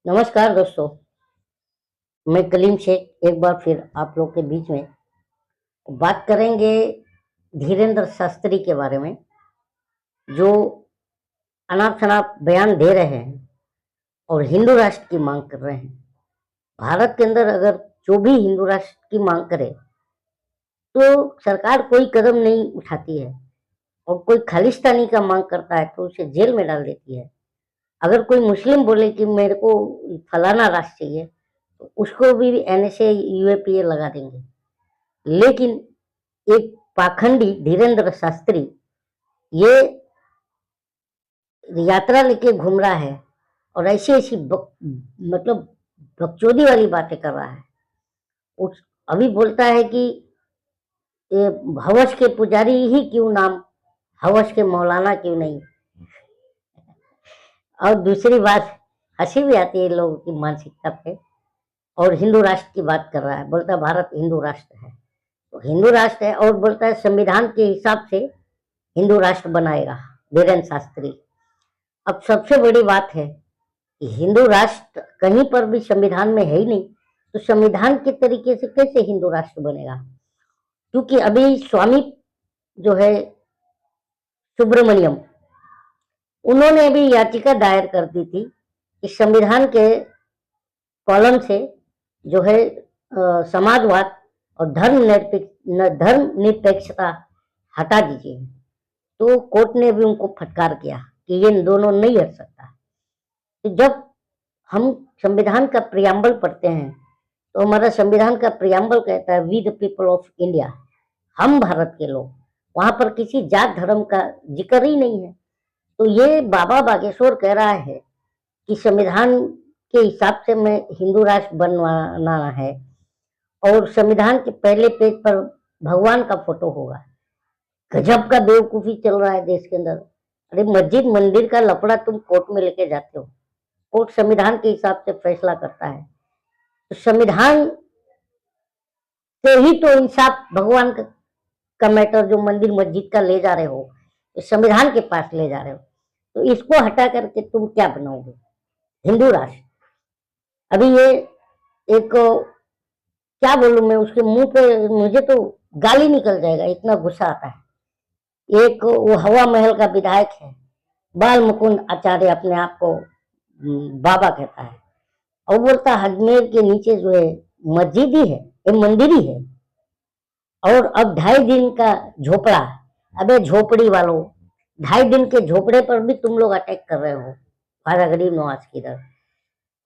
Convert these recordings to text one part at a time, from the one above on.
नमस्कार दोस्तों। मैं कलीम शेख एक बार फिर आप लोग के बीच में बात करेंगे धीरेन्द्र शास्त्री के बारे में, जो अनाप शनाप बयान दे रहे हैं और हिंदू राष्ट्र की मांग कर रहे हैं। भारत के अंदर अगर जो भी हिंदू राष्ट्र की मांग करे तो सरकार कोई कदम नहीं उठाती है, और कोई खालिस्तानी का मांग करता है तो उसे जेल में डाल देती है। अगर कोई मुस्लिम बोले कि मेरे को फलाना राष्ट्र चाहिए तो उसको भी NSA UAPA लगा देंगे। लेकिन एक पाखंडी धीरेन्द्र शास्त्री ये यात्रा लेके घूम रहा है और ऐसी ऐसी मतलब बकचोदी वाली बातें कर रहा है। उस अभी बोलता है कि ये हवस के पुजारी ही क्यों नाम, हवस के मौलाना क्यों नहीं। और दूसरी बात, हंसी भी आती है लोगों की मानसिकता पे। और हिंदू राष्ट्र की बात कर रहा है, बोलता है भारत हिंदू राष्ट्र है। तो हिंदू राष्ट्र है और बोलता है संविधान के हिसाब से हिंदू राष्ट्र बनाएगा धीरेन्द्र शास्त्री। अब सबसे बड़ी बात है कि हिंदू राष्ट्र कहीं पर भी संविधान में है ही नहीं, तो संविधान के तरीके से कैसे हिंदू राष्ट्र बनेगा। क्योंकि अभी स्वामी जो है सुब्रमण्यम, उन्होंने अभी याचिका दायर कर दी थी कि संविधान के कॉलम से जो है समाजवाद और धर्मनिरपेक्षता हटा दीजिए। तो कोर्ट ने भी उनको फटकार किया कि ये दोनों नहीं हट सकता। तो जब हम संविधान का प्रियम्बल पढ़ते हैं तो हमारा संविधान का प्रियम्बल कहता है we the people of India, हम भारत के लोग। वहां पर किसी जात धर्म का जिक्र ही नहीं है। तो ये बाबा बागेश्वर कह रहा है कि संविधान के हिसाब से मैं हिंदू राष्ट्र बनवाना है, और संविधान के पहले पेज पर भगवान का फोटो होगा। गजब का बेवकूफी चल रहा है देश के अंदर। अरे मस्जिद मंदिर का लफड़ा तुम कोर्ट में लेके जाते हो, कोर्ट संविधान के हिसाब से फैसला करता है। तो संविधान से ही तो इंसाफ, भगवान का मैटर जो मंदिर मस्जिद का ले जा रहे हो, संविधान के पास ले जा रहे हो। तो इसको हटा करके तुम क्या बनाओगे हिंदू राष्ट्र। अभी ये एक, क्या बोलूं मैं, उसके मुंह पे मुझे तो गाली निकल जाएगा, इतना गुस्सा आता है। एक वो हवा महल का विधायक है, बाल मुकुंद आचार्य, अपने आप को बाबा कहता है, और बोलता अजमेर के नीचे जो है मस्जिद ही है, ये मंदिर ही है। और अब 2.5 दिन का झोपड़ा, अबे झोपड़ी वालों, 2.5 दिन के झोपड़े पर भी तुम लोग अटैक कर रहे हो, हमारा गरीब नवाज की तरफ।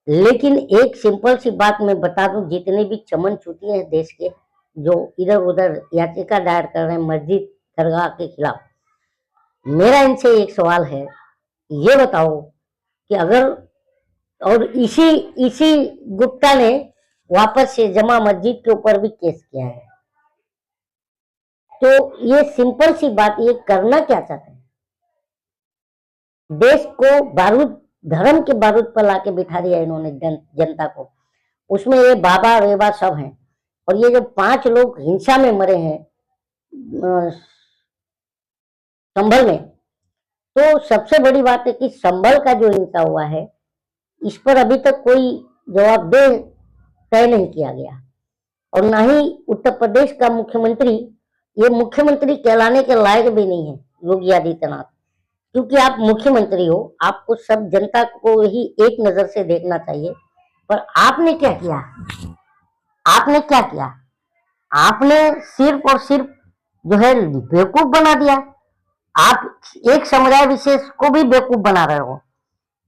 लेकिन एक सिंपल सी बात मैं बता दूं, जितने भी चमन चूतिए हैं देश के जो इधर उधर याचिका दायर कर रहे हैं मस्जिद दरगाह के खिलाफ, मेरा इनसे एक सवाल है, ये बताओ कि अगर, और इसी इसी गुप्ता ने वापस से जमा मस्जिद के ऊपर भी केस किया है। तो ये सिंपल सी बात, ये करना क्या चाहते हैं, देश को बारूद, धर्म के बारूद पर लाके बिठा दिया इन्होंने जनता को। उसमें ये बाबा रेबा सब हैं। और ये जो 5 लोग हिंसा में मरे हैं संभल में, तो सबसे बड़ी बात है कि संभल का जो हिंसा हुआ है इस पर अभी तक कोई जवाबदेह तय नहीं किया गया। और ना ही उत्तर प्रदेश का मुख्यमंत्री, ये मुख्यमंत्री कहलाने के लायक भी नहीं है योगी आदित्यनाथ। क्योंकि आप मुख्यमंत्री हो, आपको सब जनता को ही एक नजर से देखना चाहिए। पर आपने क्या किया, आपने क्या किया, आपने सिर्फ और सिर्फ जो है बेवकूफ बना दिया। आप एक समुदाय विशेष को भी बेवकूफ बना रहे हो।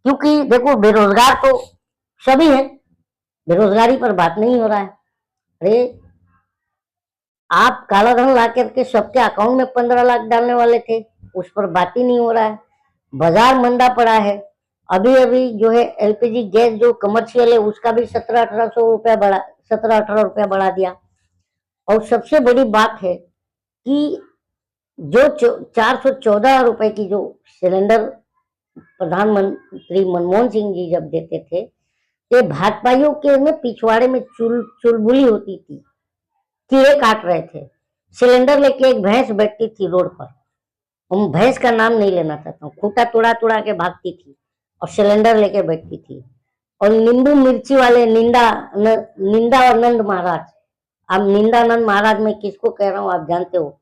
क्योंकि देखो, बेरोजगार तो सभी हैं, बेरोजगारी पर बात नहीं हो रहा है। अरे आप काला धन ला करके सबके अकाउंट में 15 लाख डालने वाले थे, उस पर बात ही नहीं हो रहा है। बाजार मंदा पड़ा है। अभी अभी जो है LPG गैस जो कमर्शियल है उसका भी 1700-1800 रुपया बढ़ा, 17-18 रुपया बढ़ा दिया। और सबसे बड़ी बात है कि जो 414 रुपए की जो सिलेंडर प्रधानमंत्री मनमोहन सिंह जी जब देते थे, ये भाजपाइयों के में पिछवाड़े में चुलबुली होती थी, कीड़े काट रहे थे। सिलेंडर लेके एक भैंस बैठती थी रोड पर, हम भैंस का नाम नहीं लेना चाहता हूँ, खूंटा तोड़ा तोड़ा के भागती थी और सिलेंडर लेके बैठती थी। और नींबू मिर्ची वाले निंदानंद महाराज। अब निंदानंद महाराज मैं किसको कह रहा हूँ आप जानते हो,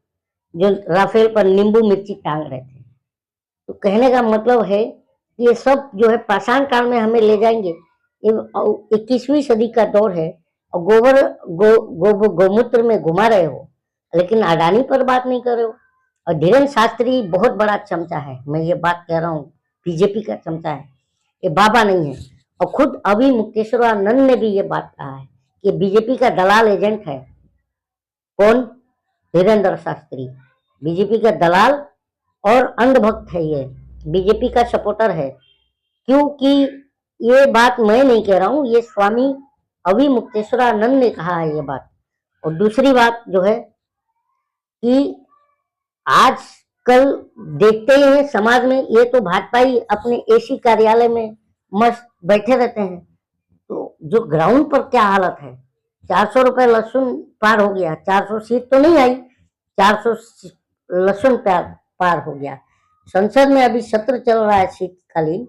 जो राफेल पर नींबू मिर्ची टांग रहे थे। तो कहने का मतलब है ये सब जो है पाषाण काल में हमें ले जाएंगे। ये 21वीं सदी का दौर है और गोमूत्र में घुमा रहे हो, लेकिन अडानी पर बात नहीं कर रहे हो। और धीरेन्द्र शास्त्री बहुत बड़ा चमचा है, मैं ये बात कह रहा हूँ, बीजेपी का चमचा है, ये बाबा नहीं है। और खुद अभी मुक्तेश्वरानंद ने भी ये बात कहा है कि बीजेपी का दलाल एजेंट है। कौन? धीरेन्द्र शास्त्री बीजेपी का दलाल और अंधभक्त है, ये बीजेपी का सपोर्टर है। क्योंकि ये बात मैं नहीं कह रहा हूं, ये स्वामी अभी मुक्तेश्वरानंद ने कहा है ये बात। और दूसरी बात जो है कि आज कल देखते ही हैं समाज में, ये तो भाजपाई अपने एसी कार्यालय में मस्त बैठे रहते हैं, तो जो ग्राउंड पर क्या हालत है। 400 रुपए लहसुन पार हो गया, 400 सीट तो नहीं आई, 400 लहसुन पार हो गया। संसद में अभी सत्र चल रहा है शीतकालीन,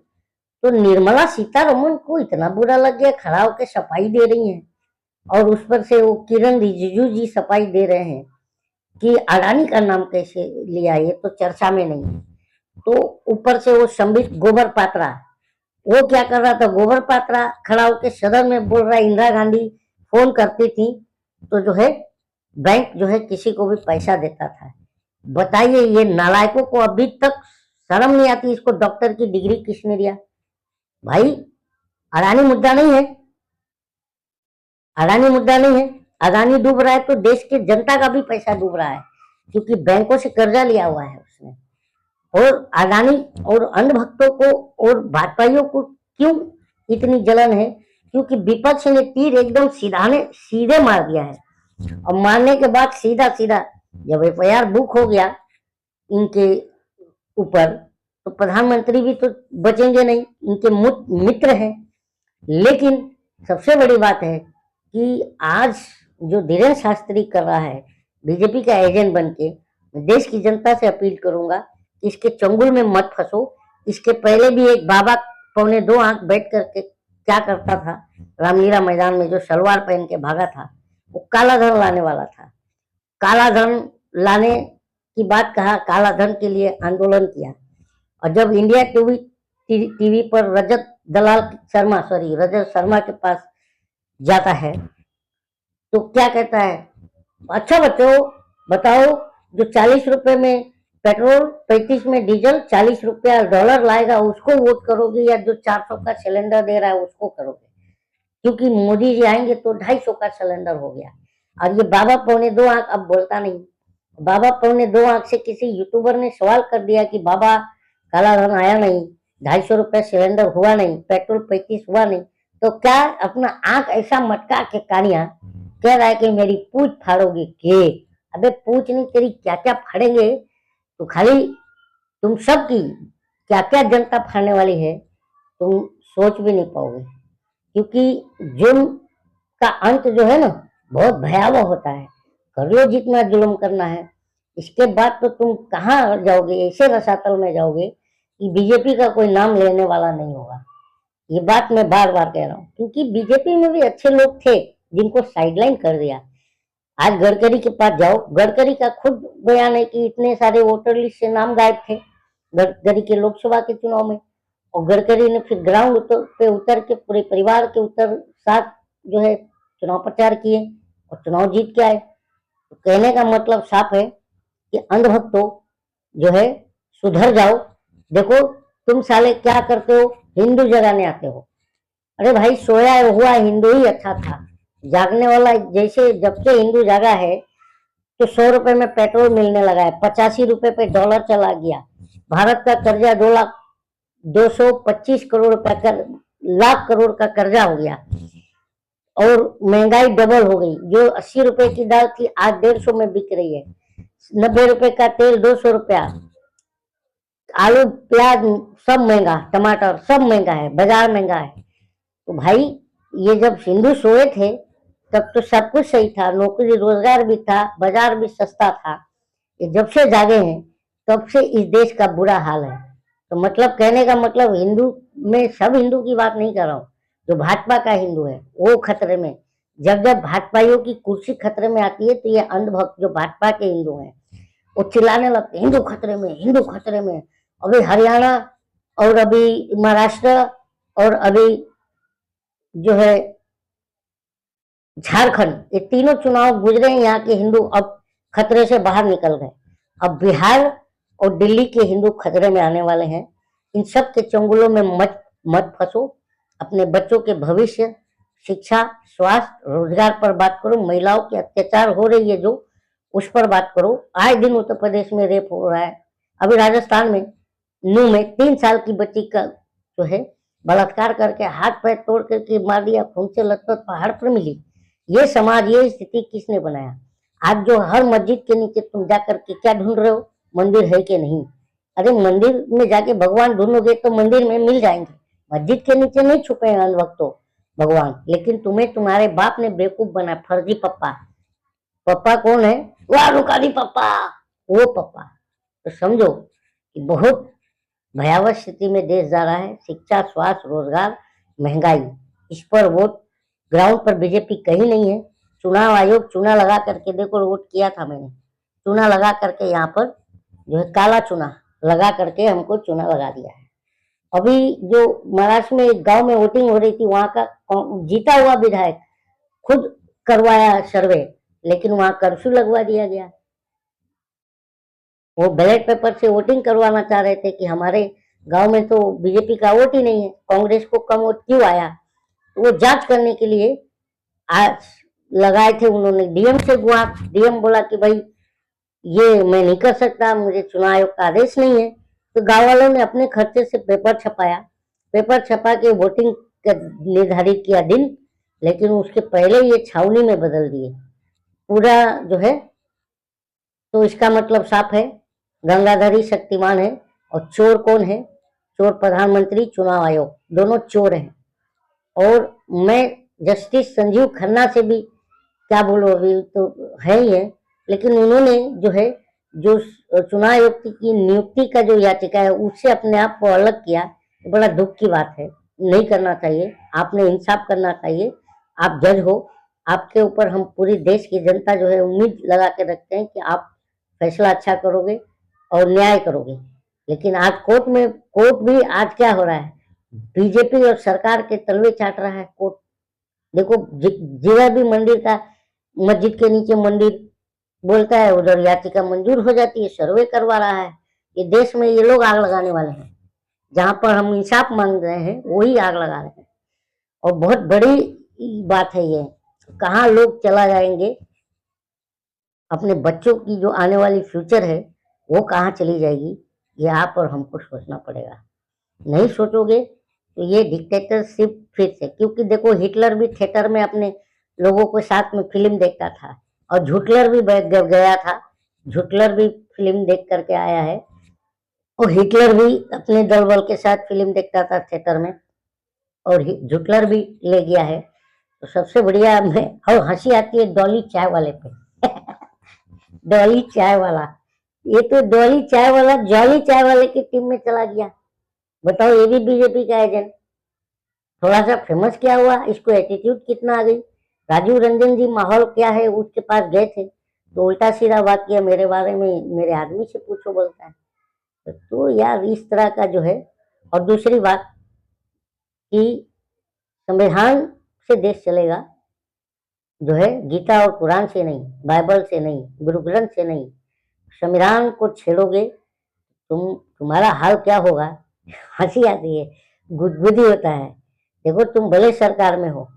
तो निर्मला सीतारमण को इतना बुरा लग गया, खड़ा होकर सफाई दे रही हैं, और उस पर से वो किरण रिजिजू जी सफाई दे रहे हैं कि अडानी का नाम कैसे लिया, ये तो चर्चा में नहीं है। तो ऊपर से वो संबित गोबर पात्रा, वो क्या कर रहा था, गोबर पात्रा खड़ा होकर सदन में बोल रहा है इंदिरा गांधी फोन करती थी तो जो है बैंक जो है किसी को भी पैसा देता था। बताइए ये नालायकों को अभी तक शर्म नहीं आती, इसको डॉक्टर की डिग्री किसने दिया? भाई अडानी मुद्दा नहीं है, अडानी मुद्दा नहीं है। अडानी डूब रहा है तो देश की जनता का भी पैसा डूब रहा है, क्योंकि बैंकों से कर्जा लिया हुआ है उसने। और अडानी और अन्य भक्तों को और भाजपाइयों को क्यों इतनी जलन है? क्योंकि विपक्ष ने तीर एकदम सीधे मार दिया है। और मारने के बाद सीधा सीधा जब एफआईआर बुक हो गया इनके ऊपर, तो प्रधानमंत्री भी तो बचेंगे नहीं, इनके मित्र हैं। लेकिन सबसे बड़ी बात है कि आज जो धीरेन्द्र शास्त्री कर रहा है बीजेपी का एजेंट बनके, मैं देश की जनता से अपील करूंगा कि इसके चंगुल में मत फंसो। इसके पहले भी एक बाबा 2.25 आंख बैठ करके क्या करता था रामलीला मैदान में, जो सलवार पहन के भागा था, वो काला धन लाने वाला था। काला धन लाने की बात कहा, काला धन के लिए आंदोलन किया। और जब इंडिया टीवी पर रजत शर्मा के पास जाता है तो क्या कहता है, अच्छा बच्चों बताओ, जो 40 रुपए में पेट्रोल 35 में डीजल 40 रुपया डॉलर लाएगा उसको वोट करोगे, या जो 400 का सिलेंडर दे रहा है उसको करोगे? क्योंकि मोदी जी आएंगे तो 250 का सिलेंडर हो गया। और ये बाबा 2.25 आंख अब बोलता नहीं। बाबा 2.25 आंख से किसी यूट्यूबर ने सवाल कर दिया कि बाबा काला धन आया नहीं, 250 रुपया सिलेंडर हुआ नहीं, पेट्रोल 35 हुआ नहीं, तो क्या अपना आंख ऐसा मटका के कानिया कह रहा है कि मेरी पूछ फाड़ोगे के? अबे पूछ नहीं, तेरी क्या क्या फाड़ेंगे, तो खाली तुम सबकी क्या क्या जनता फाड़ने वाली है तुम सोच भी नहीं पाओगे। क्योंकि जुल्म का अंत जो है ना बहुत भयावह होता है। कर लो जितना जुल्म करना है, इसके बाद तो तुम कहाँ जाओगे, ऐसे रसातल में जाओगे कि बीजेपी का कोई नाम लेने वाला नहीं होगा। ये बात मैं बार बार कह रहा हूँ, क्योंकि बीजेपी में भी अच्छे लोग थे जिनको साइडलाइन कर दिया। आज गडकरी के पास जाओ, गडकरी का खुद बयान है कि इतने सारे वोटर लिस्ट से नाम गायब थे गडकरी के लोकसभा के चुनाव में। और गडकरी ने फिर ग्राउंड पे उतर के पूरे परिवार के साथ जो है चुनाव प्रचार किए और चुनाव जीत के आए। तो कहने का मतलब साफ है कि अंधभक्तों जो है सुधर जाओ। देखो तुम साले क्या करते हो, हिंदू जगाने आते हो। अरे भाई सोया हुआ हिंदू ही अच्छा था, जागने वाला। जैसे जब से हिंदू जागा है तो 100 रुपए में पेट्रोल मिलने लगा है, 85 रुपए पे डॉलर चला गया, भारत का कर्जा 225 करोड़ रुपए लाख करोड़ का कर्जा हो गया, और महंगाई डबल हो गई। जो 80 रुपए की दाल थी आज 150 में बिक रही है, 90 रुपए का तेल 200 रुपया, आलू प्याज सब महंगा, टमाटर सब महंगा है, बाजार महंगा है। तो भाई ये जब हिंदू सोए थे तब तो सब कुछ सही था, नौकरी रोजगार भी था, बाजार भी सस्ता था। ये जब से जागे हैं तब से इस देश का बुरा हाल है। तो मतलब कहने का मतलब हिंदू में सब हिंदू की बात नहीं कर रहा हूँ, जो भाजपा का हिंदू है वो खतरे में। जब जब भाजपाइयों की कुर्सी खतरे में आती है तो ये अंधभक्त जो भाजपा के हिंदू हैं वो चिल्लाने लगते हैं, हिंदू खतरे में, हिंदू खतरे में। अभी हरियाणा और अभी महाराष्ट्र और अभी जो है झारखंड, ये तीनों चुनाव गुजरे हैं, यहाँ के हिंदू अब खतरे से बाहर निकल गए। अब बिहार और दिल्ली के हिंदू खतरे में आने वाले हैं। इन सब के चंगुलों में मत मत फंसो। अपने बच्चों के भविष्य, शिक्षा, स्वास्थ्य, रोजगार पर बात करो। महिलाओं के अत्याचार हो रही है जो, उस पर बात करो। आए दिन उत्तर प्रदेश में रेप हो रहा है। अभी राजस्थान में नू में 3 साल की बच्ची का जो है बलात्कार करके हाथ पैर तोड़ करके मार दिया, खून से लथपथ पहाड़ पर मिली। ये समाज, ये स्थिति किसने बनाया? आज जो हर मस्जिद के नीचे तुम जाकर के क्या ढूंढ रहे हो? मंदिर है कि नहीं? अरे मंदिर में जाके भगवान ढूंढोगे तो मंदिर में मिल जाएंगे। मस्जिद के नीचे नहीं छुपे हैं अनवक्तों भगवान। लेकिन तुम्हें तुम्हारे बाप ने बेवकूफ बनाया, फर्जी पप्पा। पप्पा कौन है? वाह रुकारी पप्पा, वो पप्पा। तो समझो कि बहुत भयावह स्थिति में देश जा रहा है। शिक्षा, स्वास्थ्य, रोजगार, महंगाई, इस पर वोट ग्राउंड पर बीजेपी कहीं नहीं है। चुनाव आयोग चूना लगा करके, देखो वोट किया था मैंने, चूना लगा करके यहाँ पर जो है काला चूना लगा करके हमको चूना लगा दिया है। अभी जो महाराष्ट्र में एक गांव में वोटिंग हो रही थी, वहां का जीता हुआ विधायक खुद करवाया सर्वे, लेकिन वहां कर्फ्यू लगवा दिया गया। वो बैलेट पेपर से वोटिंग करवाना चाह रहे थे कि हमारे गांव में तो बीजेपी का वोट ही नहीं है, कांग्रेस को कम वोट क्यों आया। तो वो जांच करने के लिए आज लगाए थे उन्होंने डीएम से गुहार। डीएम बोला कि भाई ये मैं नहीं कर सकता, मुझे चुनाव आयोग का आदेश नहीं है। तो गांव वालों ने अपने खर्चे से पेपर छपाया, पेपर छपा के वोटिंग निर्धारित किया दिन, लेकिन उसके पहले ये छावनी में बदल दिए पूरा जो है। तो इसका मतलब साफ है, गंगाधरी शक्तिमान है और चोर कौन है? चोर प्रधानमंत्री, चुनाव आयोग, दोनों चोर हैं। और मैं जस्टिस संजीव खन्ना से भी क्या बोलूं, अभी तो है ही है, लेकिन उन्होंने जो है जो चुनाव आयोग की नियुक्ति का जो याचिका है उससे अपने आप को अलग किया। बड़ा दुख की बात है, नहीं करना चाहिए। आपने इंसाफ करना चाहिए। आप जज हो, आपके ऊपर हम पूरी देश की जनता जो है उम्मीद लगा के रखते हैं कि आप फैसला अच्छा करोगे और न्याय करोगे। लेकिन आज कोर्ट भी आज क्या हो रहा है, बीजेपी और सरकार के तलवे चाट रहा है कोर्ट। देखो जिधर भी मंदिर का, मस्जिद के नीचे मंदिर बोलता है उधर याचिका मंजूर हो जाती है, सर्वे करवा रहा है। ये देश में ये लोग आग लगाने वाले हैं। जहां पर हम इंसाफ मांग रहे हैं वही आग लगा रहे हैं। और बहुत बड़ी बात है ये, कहाँ लोग चला जाएंगे, अपने बच्चों की जो आने वाली फ्यूचर है वो कहाँ चली जाएगी, ये आप और हमको सोचना पड़ेगा। नहीं सोचोगे तो ये डिक्टेटरशिप फिर से, क्योंकि देखो हिटलर भी थिएटर में अपने लोगों के साथ में फिल्म देखता था और झुटलर भी गया था, झुटलर भी फिल्म देख करके आया है। और हिटलर भी अपने दल बल के साथ फिल्म देखता था थिएटर में, और झुटलर भी ले गया है। तो सबसे बढ़िया मैं, और हंसी आती है डॉली चाय वाले पे डॉली चाय वाला, ये तो डॉली चाय वाला जॉली चाय वाले की टीम में चला गया। बताओ, ये भी बीजेपी का एजेंट। थोड़ा सा फेमस क्या हुआ, इसको एटीट्यूड कितना आ गई। राजीव रंजन जी माहौल क्या है उसके पास गए थे तो उल्टा सीधा बात किया मेरे बारे में, मेरे आदमी से पूछो बोलता है। तो यार इस तरह का जो है। और दूसरी बात कि संविधान से देश चलेगा जो है, गीता और कुरान से नहीं, बाइबल से नहीं, गुरु ग्रंथ से नहीं। संविधान को छेड़ोगे तुम्हारा हाल क्या होगा। हंसी आती है, गुदगुदी होता है। देखो तुम भले सरकार में हो,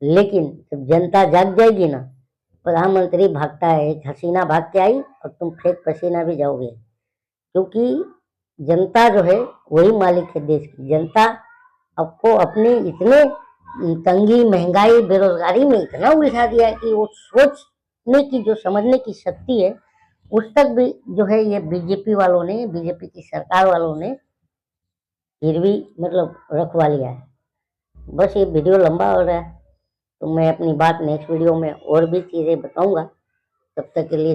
लेकिन जब जनता जाग जाएगी ना, प्रधानमंत्री भागता है, एक हसीना भाग के आई और तुम फेंक पसीना भी जाओगे। क्योंकि जनता जो है वही मालिक है देश की। जनता आपको अपने इतने तंगी, महंगाई, बेरोजगारी में इतना उलझा दिया है कि वो सोचने की, जो समझने की शक्ति है, उस तक भी जो है ये बीजेपी वालों ने, बीजेपी की सरकार वालों ने फिर भी मतलब रखवा लिया है। बस ये वीडियो लंबा हो रहा है तो मैं अपनी बात नेक्स्ट वीडियो में और भी चीज़ें बताऊंगा। तब तक के लिए